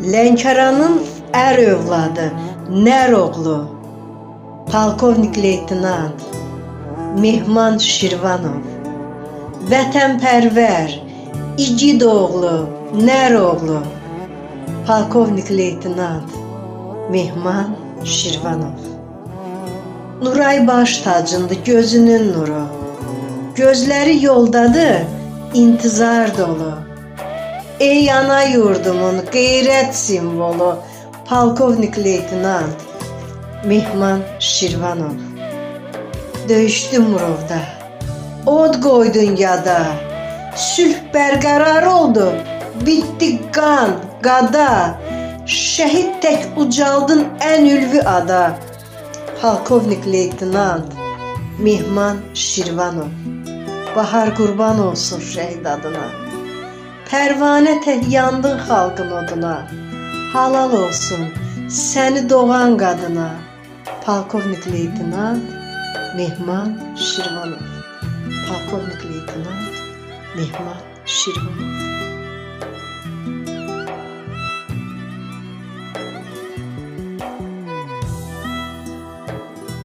Lənkəranın ər övladı, nər oğlu, polkovnik leytenant Mehman Şirvanov, vətənpərvər, igid oğlu, nər oğlu, polkovnik leytenant Mehman Şirvanov. Nuray baş tacındı, gözünün nuru, gözləri yoldadır, intizar dolu. Ey ana yurdumun qeyrət simvolu, polkovnik leytenant Mehman Şirvanov. Döyüşdü Murovda, od qoydun yada, sülh bərqərar oldu, bitdi qan, qada, şəhid tək ucaldın ən ülvi ada, polkovnik leytenant Mehman Şirvanov. Bahar qurban olsun şəhid adına, pərvanə tək yandın xalqın oduna, halal olsun səni doğan qadına, polkovnik leytenant Mehman Şirvanov. Polkovnik leytenant Mehman Şirvanov.